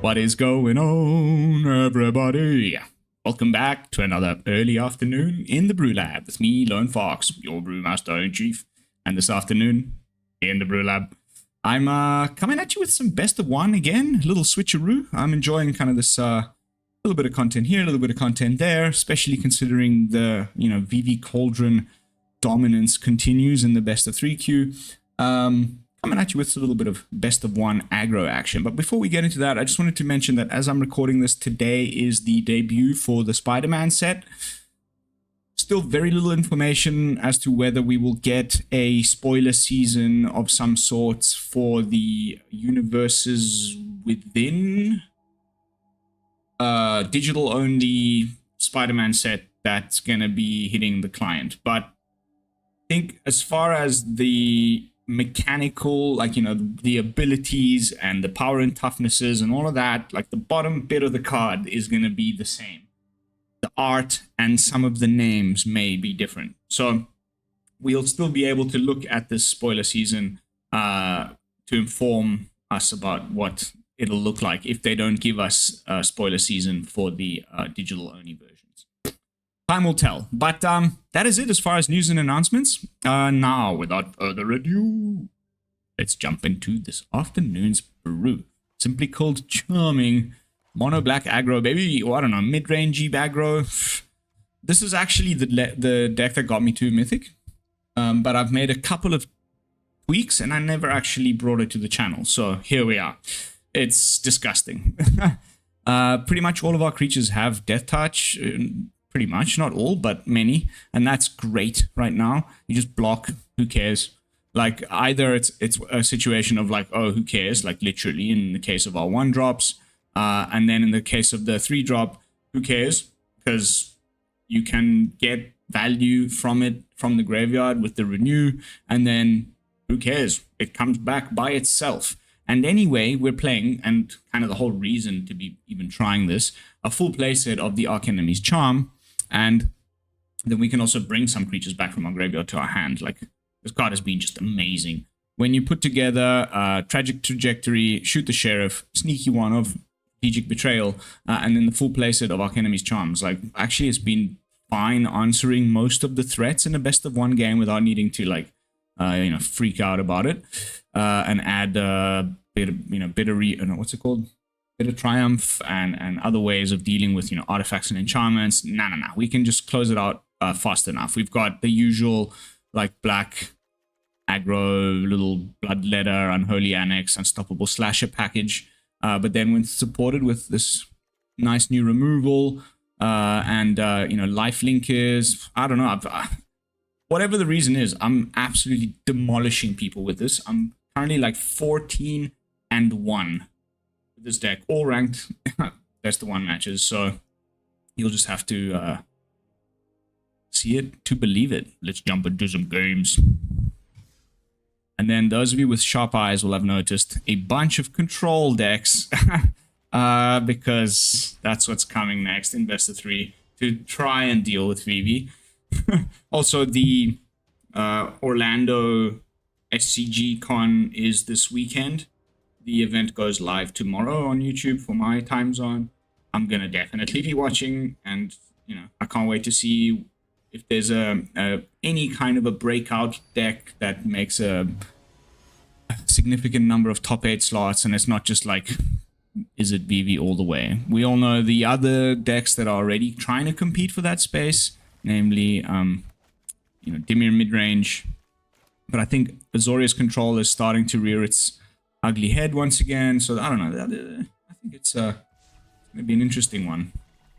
What is going on, everybody? Welcome back to another early afternoon in the BrewLab with me, Lone Fox, your brewmaster in chief. And this afternoon in the BrewLab, I'm coming at you with some best of one again, a little switcheroo. I'm enjoying kind of this little bit of content here, a little bit of content there, especially considering the VV Cauldron dominance continues in the best of 3 queue. Coming at you with a little bit of best of one aggro action. But before we get into that, I just wanted to mention that as I'm recording this, today is the debut for the Spider-Man set. Still very little information as to whether we will get a spoiler season of some sorts for the universes within digital only Spider-Man set that's going to be hitting the client. But I think as far as the mechanical, the abilities and the power and toughnesses and all of that, the bottom bit of the card is going to be the same. The art and some of the names may be different. So we'll still be able to look at this spoiler season to inform us about what it'll look like if they don't give us a spoiler season for the digital only versions. Time will tell. But that is it as far as news and announcements. Now, without further ado, let's jump into this afternoon's brew. Simply called Charming Mono Black Aggro, baby. Or I don't know, mid-rangey aggro. This is actually the deck that got me to Mythic. But I've made a couple of tweaks and I never actually brought it to the channel. So here we are. It's disgusting. Pretty much all of our creatures have Death Touch. Pretty much, not all, but many, and that's great right now. You just block, who cares? Either it's a situation of oh, who cares? Literally in the case of our 1-drops, and then in the case of the 3-drop, who cares? Because you can get value from it from the graveyard with the renew, and then who cares? It comes back by itself. And anyway, we're playing, and kind of the whole reason to be even trying this, a full playset of the Archenemy's Charm. And then we can also bring some creatures back from our graveyard to our hand. This card has been just amazing. When you put together Tragic Trajectory, Shoot the Sheriff, Sneaky One of Strategic Betrayal, and then the full playset of Archenemy's Charms, actually it's been fine answering most of the threats in a best of one game without needing to freak out about it, and add bit of what's it called? Bit of Triumph and other ways of dealing with artifacts and enchantments. Nah. We can just close it out fast enough. We've got the usual black aggro, little Bloodletter, Unholy Annex, Unstoppable Slasher package. But then when supported with this nice new removal and life linkers, I don't know. Whatever the reason is, I'm absolutely demolishing people with this. I'm currently 14-1. This deck, all ranked best of one matches, so you'll just have to see it to believe it. Let's jump into some games. And then those of you with sharp eyes will have noticed a bunch of control decks because that's what's coming next in best of 3 to try and deal with VV. Also, the Orlando SCG Con is this weekend. The event goes live tomorrow on YouTube for my time zone. I'm going to definitely be watching, and I can't wait to see if there's any kind of a breakout deck that makes a significant number of top 8 slots, and it's not just is it VV all the way? We all know the other decks that are already trying to compete for that space, namely Dimir midrange. But I think Azorius control is starting to rear its ugly head once again, so I don't know. I think it's going to be an interesting one.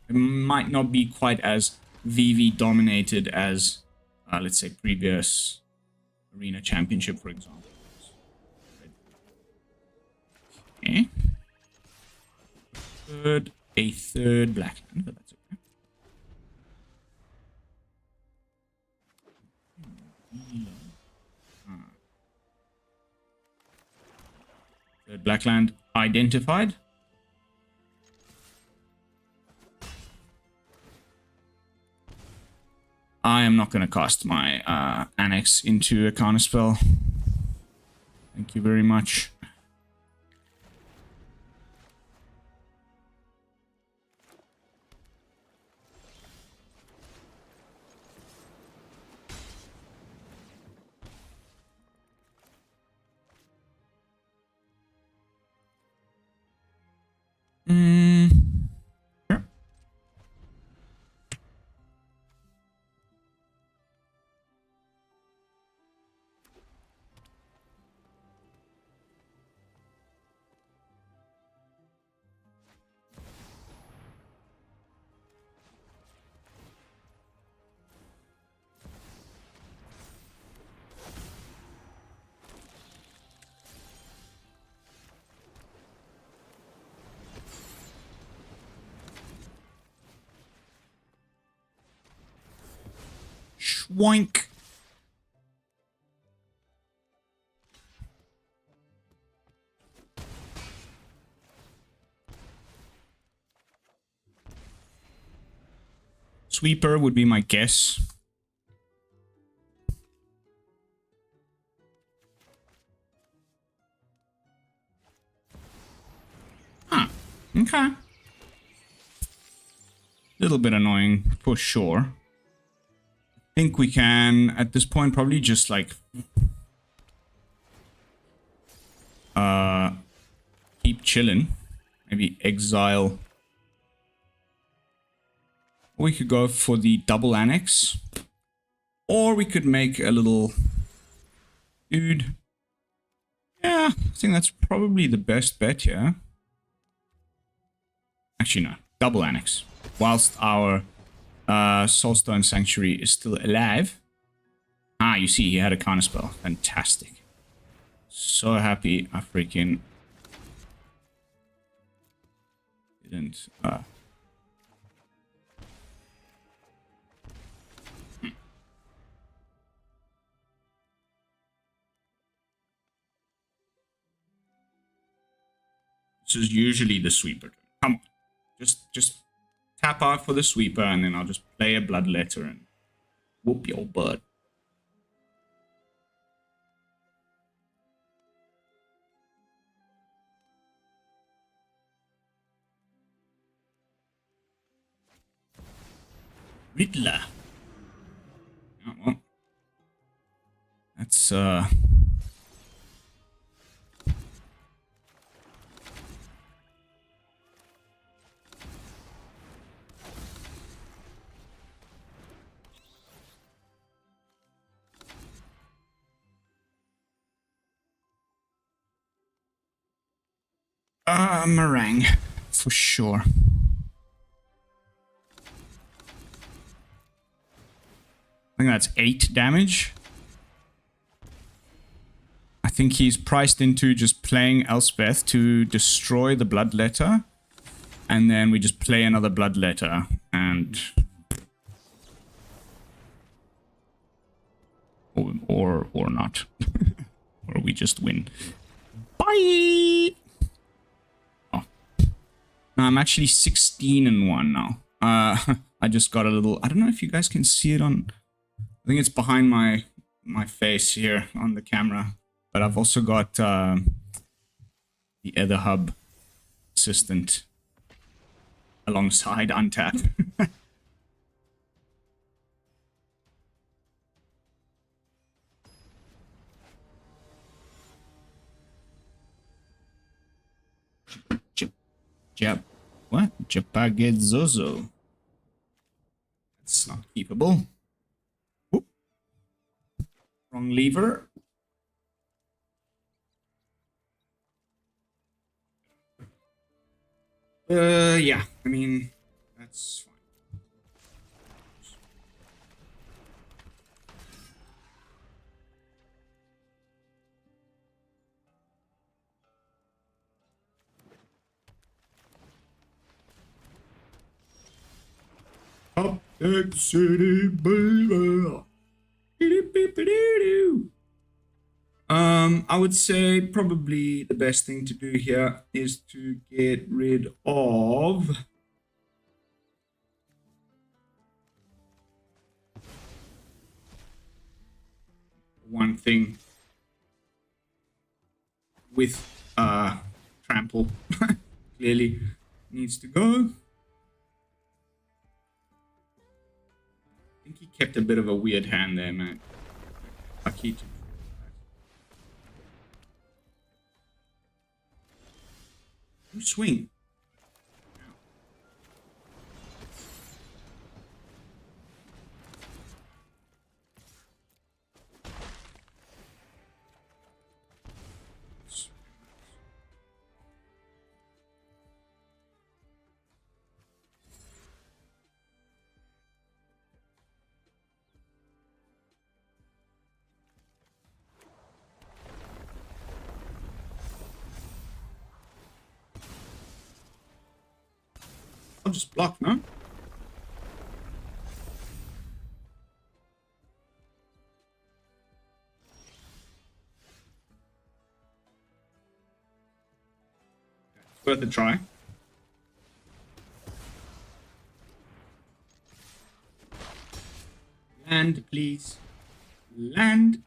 It might not be quite as VV dominated as, let's say, previous Arena Championship, for example. Okay. A third black land, but that's okay. Blackland identified. I am not going to cast my Annex into a counterspell. Thank you very much. Woink. Sweeper would be my guess. Huh. Okay. Little bit annoying for sure. I think we can, at this point, probably just like keep chilling. Maybe exile. Or we could go for the double annex. Or we could make a little dude. Yeah, I think that's probably the best bet here. Actually, no. Double annex. Whilst our Soulstone Sanctuary is still alive. Ah, you see, he had a counterspell. Fantastic. So happy I freaking didn't. This is usually the sweeper. Come on. Just tap out for the sweeper, and then I'll just play a bloodletter and whoop your butt. Riddler. Oh, well. That's meringue for sure. I think that's 8 damage. I think he's priced into just playing Elspeth to destroy the bloodletter. And then we just play another bloodletter and... Or not. Or we just win. Bye! Oh. No, I'm actually 16-1 now. I just got a little... I don't know if you guys can see it on... I think it's behind my face here on the camera. But I've also got the Ether Hub assistant alongside Untap. What? Japaget Zozo. That's not keepable. Oop. Wrong lever. Yeah, I mean, that's fine. Up that city, baby. I would say probably the best thing to do here is to get rid of one thing with trample. Clearly needs to go. I think he kept a bit of a weird hand there, man. Lucky to swing. I'll just block, no? worth a try. Land, please. Land.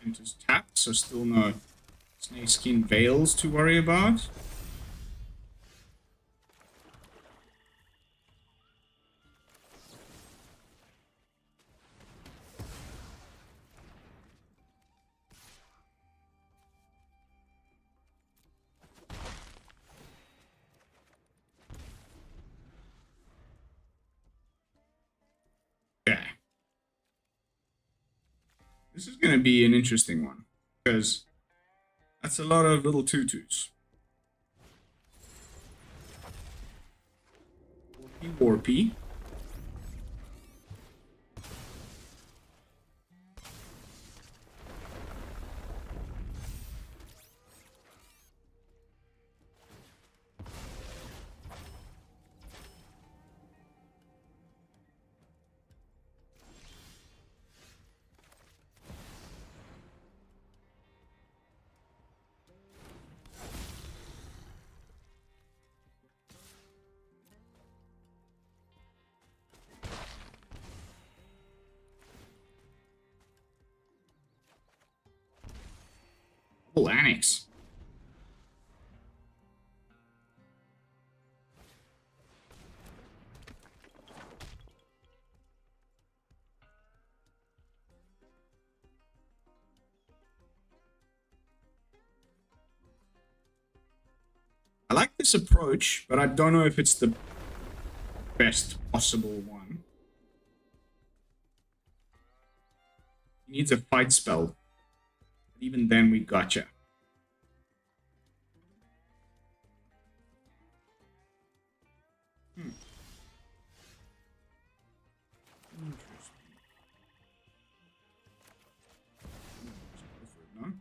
Enters tapped, so still no Snakeskin Veils to worry about. Okay. This is going to be an interesting one, because that's a lot of little tutus. Warpy, warpy. Oh, Annex. I like this approach, but I don't know if it's the best possible one. He needs a fight spell. But even then, we gotcha. Interesting. No?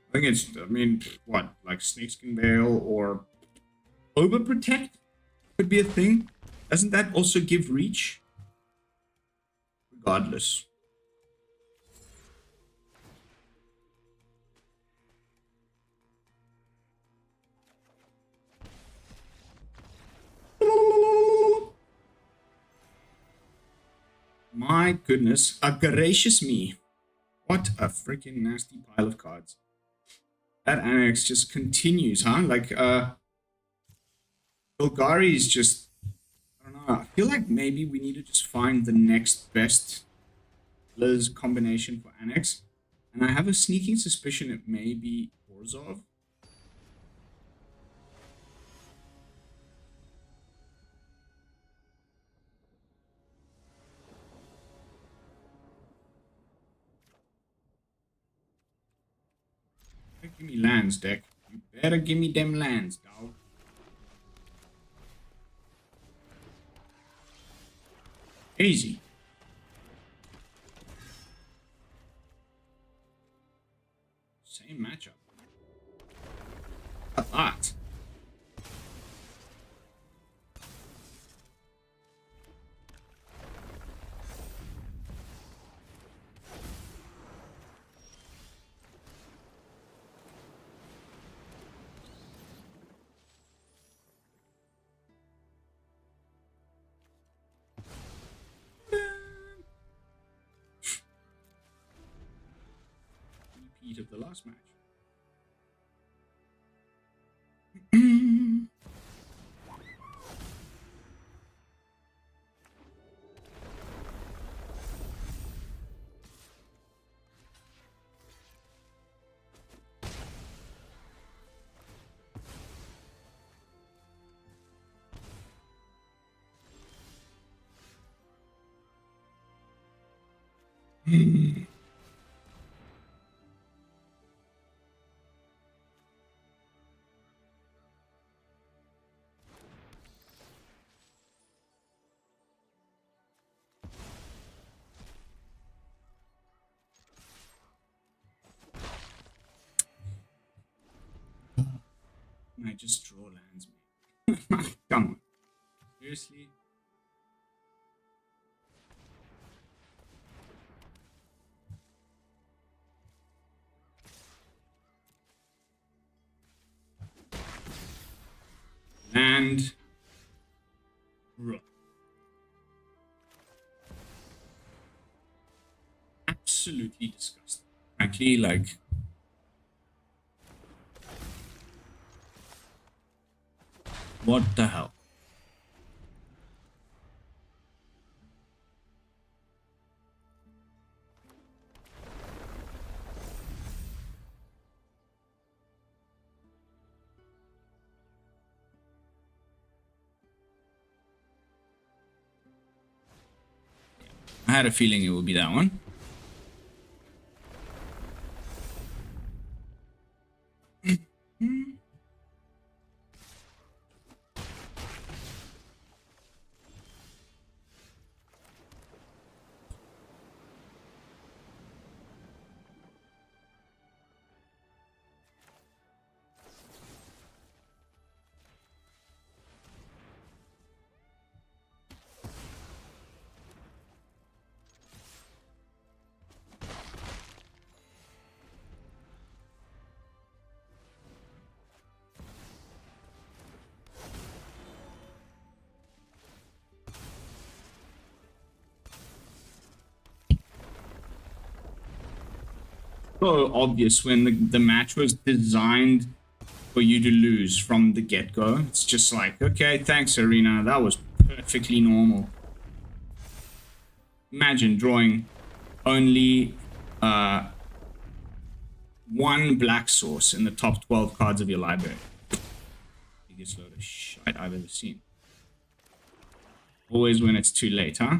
I think it's, I mean, what, like Snakeskin Veil or Overprotect could be a thing. Doesn't that also give reach? Regardless. My goodness, a gracious me. What a freaking nasty pile of cards. That Annex just continues, huh? Like, Golgari is just, I don't know, I feel like maybe we need to just find the next best Liz combination for Annex. And I have a sneaking suspicion it may be Orzhov. Give me lands, deck. You better give me them lands, dog. Easy. Same matchup. A lot. Repeat of the last match. I just draw lands, man. Come on. Seriously? And draw. Absolutely disgusting. Frankly, like, what the hell? I had a feeling it would be that one. So obvious when the match was designed for you to lose from the get-go. It's just like, okay, thanks, Arena. That was perfectly normal. Imagine drawing only one black source in the top 12 cards of your library. Biggest load of shit I've ever seen. Always when it's too late, huh?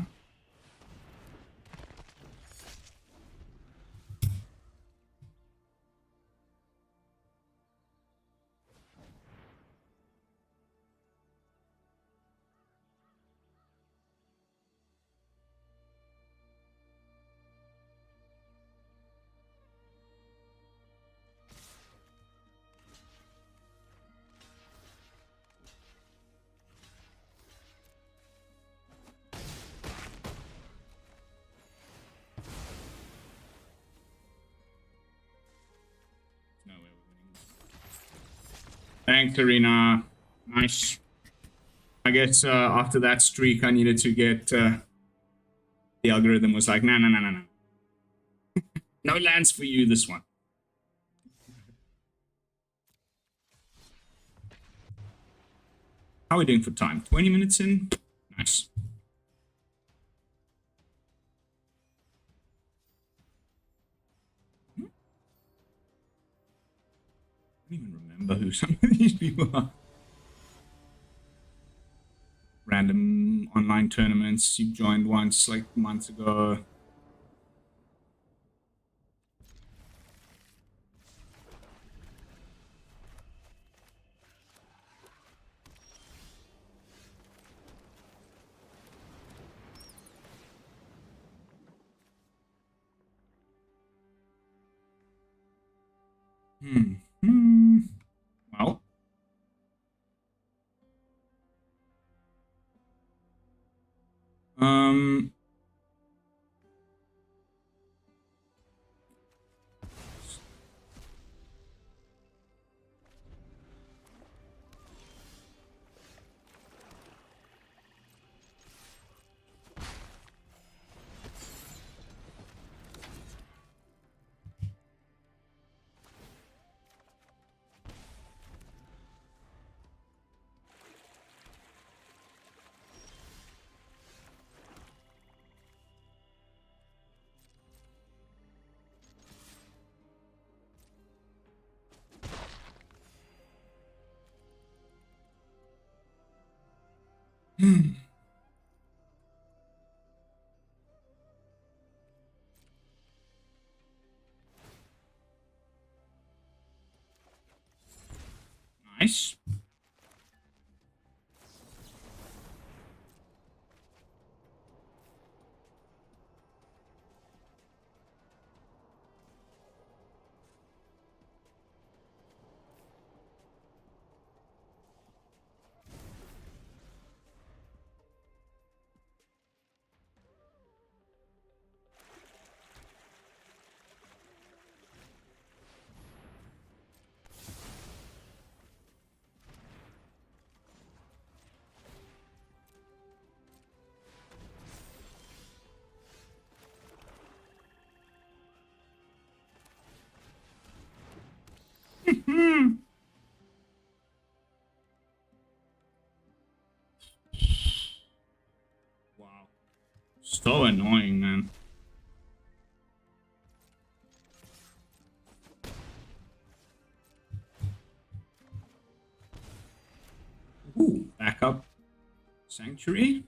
Thanks, Arena. Nice. I guess after that streak, I needed to get... the algorithm was like, no. No lands for you, this one. How are we doing for time? 20 minutes in? Nice. I don't even remember who some of these people are. Random online tournaments. You joined once, like, months ago. Well. Nice. So annoying, man. Ooh, back up. Sanctuary.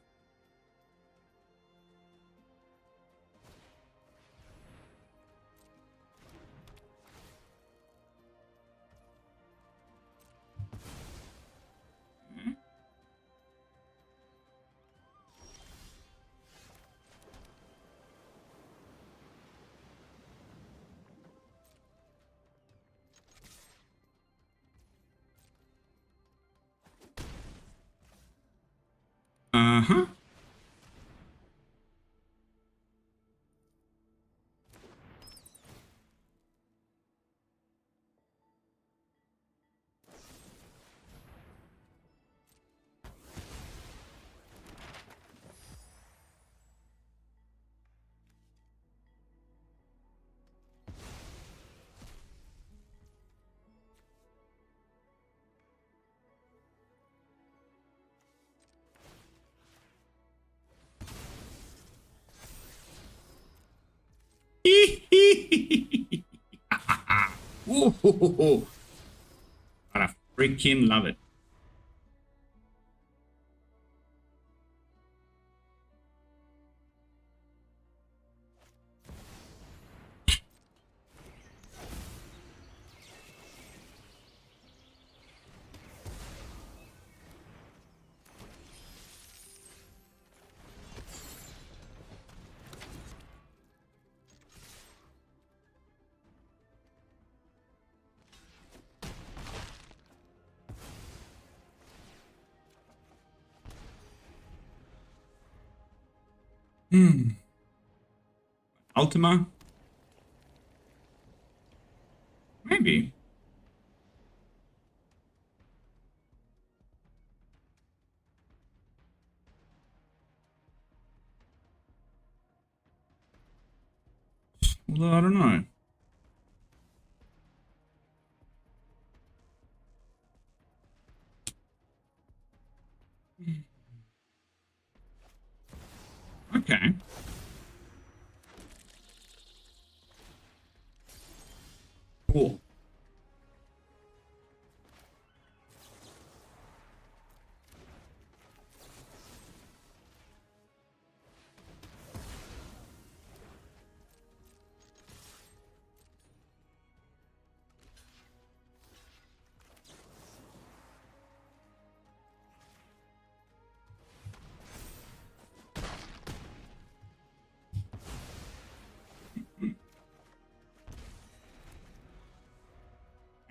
Uh-huh. Ooh, I freaking love it. Ultima? Maybe. Although, I don't know. Okay. Cool.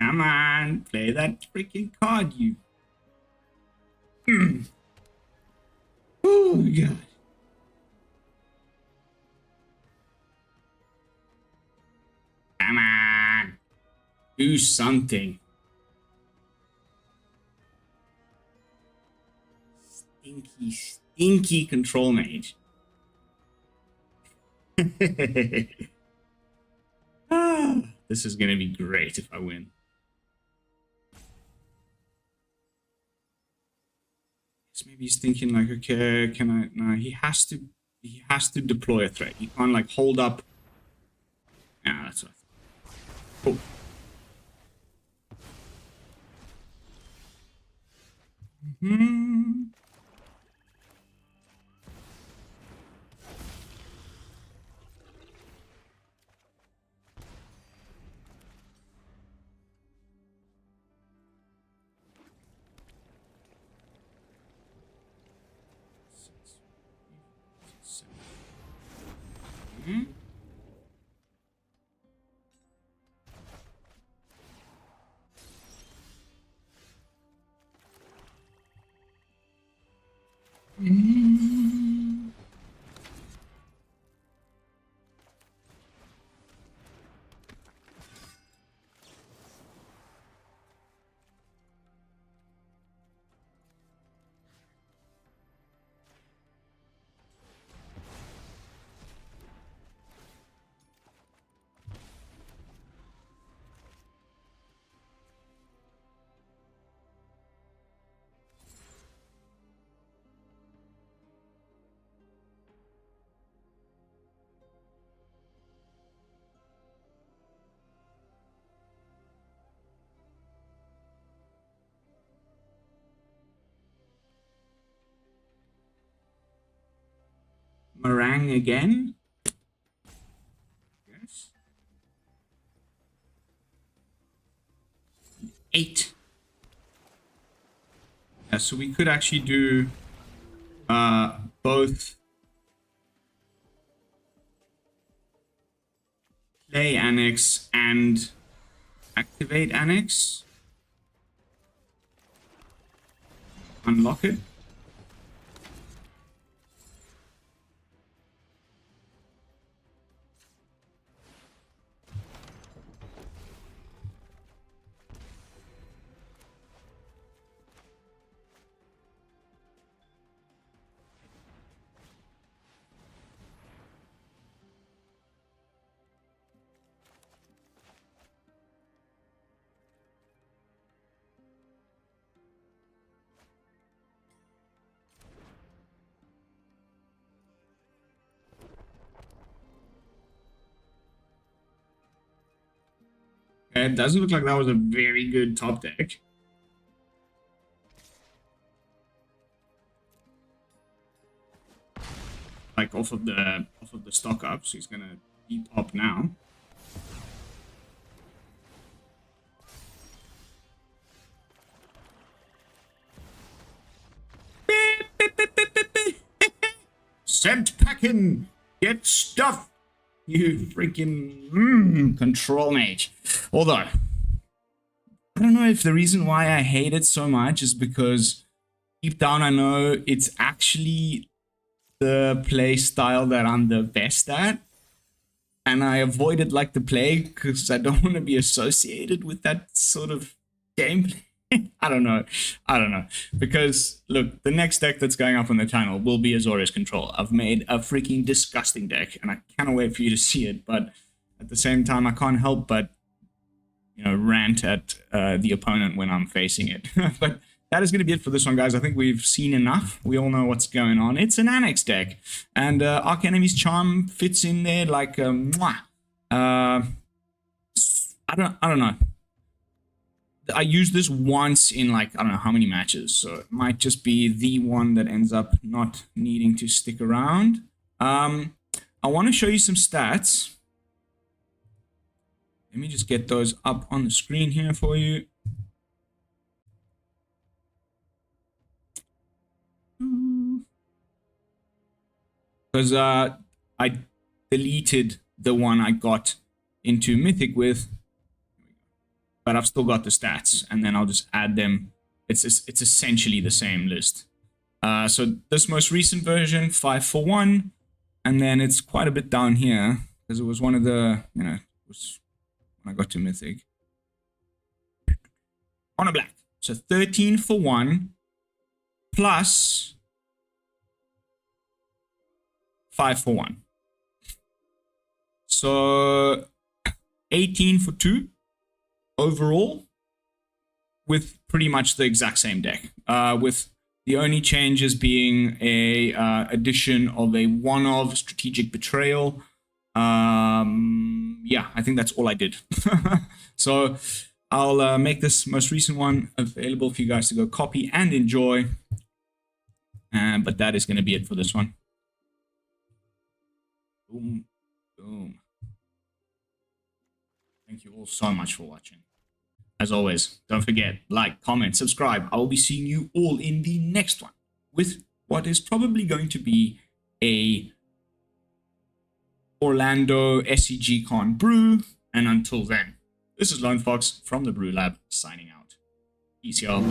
Come on, play that freaking card, you. Oh, God. Come on. Do something. Stinky, stinky control mage. This is going to be great if I win. Maybe he's thinking like, okay, can I? No, he has to deploy a threat. He can't like hold up. Yeah, that's what I thought. Cool. Meringue again. Yes. 8. Yeah, so we could actually do both play annex and activate annex. Unlock it. It doesn't look like that was a very good top deck. Like off of the stock up, so he's gonna depop now. Sent packing, get stuff. You freaking control mage. Although, I don't know if the reason why I hate it so much is because deep down I know it's actually the play style that I'm the best at. And I avoided like the play because I don't want to be associated with that sort of gameplay. I don't know. Because, look, the next deck that's going up on the channel will be Azorius Control. I've made a freaking disgusting deck, and I cannot wait for you to see it. But at the same time, I can't help but, you know, rant at the opponent when I'm facing it. But that is going to be it for this one, guys. I think we've seen enough. We all know what's going on. It's an Annex deck, and Arch Enemy's Charm fits in there like mwah. I don't know. I used this once in like, I don't know how many matches, so it might just be the one that ends up not needing to stick around. I want to show you some stats. Let me just get those up on the screen here for you. Because I deleted the one I got into Mythic with, but I've still got the stats, and then I'll just add them. It's essentially the same list. So this most recent version, 541, and then it's quite a bit down here because it was one of the, you know, it was when I got to Mythic. On a black, so 13 for 1 plus 5 for 1. So 18 for 2. Overall, with pretty much the exact same deck, with the only changes being a addition of a one-of strategic betrayal. Yeah, I think that's all I did. So I'll make this most recent one available for you guys to go copy and enjoy. But that is going to be it for this one. Boom, boom. Thank you all so much for watching. As always, don't forget, like, comment, subscribe. I will be seeing you all in the next one with what is probably going to be a Orlando SCG Con brew. And until then, this is Lone Fox from the BrewLab signing out. Peace, y'all.